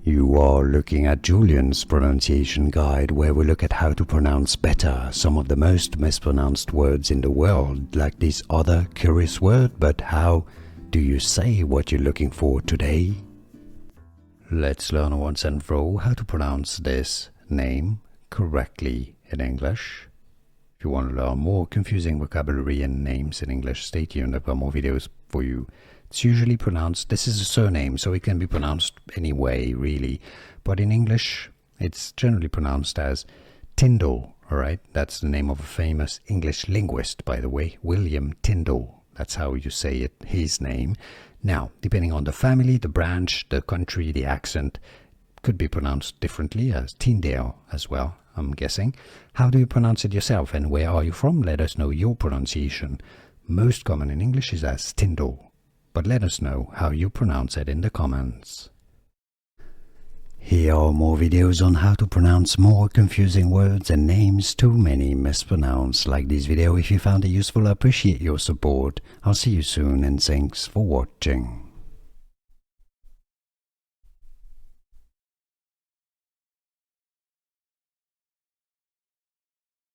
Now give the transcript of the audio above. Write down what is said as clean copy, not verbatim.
You are looking at Julian's pronunciation guide, where we look at how to pronounce better some of the most mispronounced words in the world, like this other curious word. But how do you say what you're looking for today? Let's learn once and for all how to pronounce this name correctly in English. If you want to learn more confusing vocabulary and names in English, stay tuned. I've got more videos for you. It's usually pronounced, this is a surname, so it can be pronounced any way, really. But in English, it's generally pronounced as Tyndale, alright? That's the name of a famous English linguist, by the way, William Tyndale. That's how you say it, his name. Now, depending on the family, the branch, the country, the accent, could be pronounced differently as Tyndale as well, I'm guessing. How do you pronounce it yourself, and where are you from? Let us know your pronunciation. Most common in English is as Tyndale. But let us know how you pronounce it in the comments. Here are more videos on how to pronounce more confusing words and names too many mispronounced. Like this video if you found it useful. I appreciate your support. I'll see you soon and thanks for watching.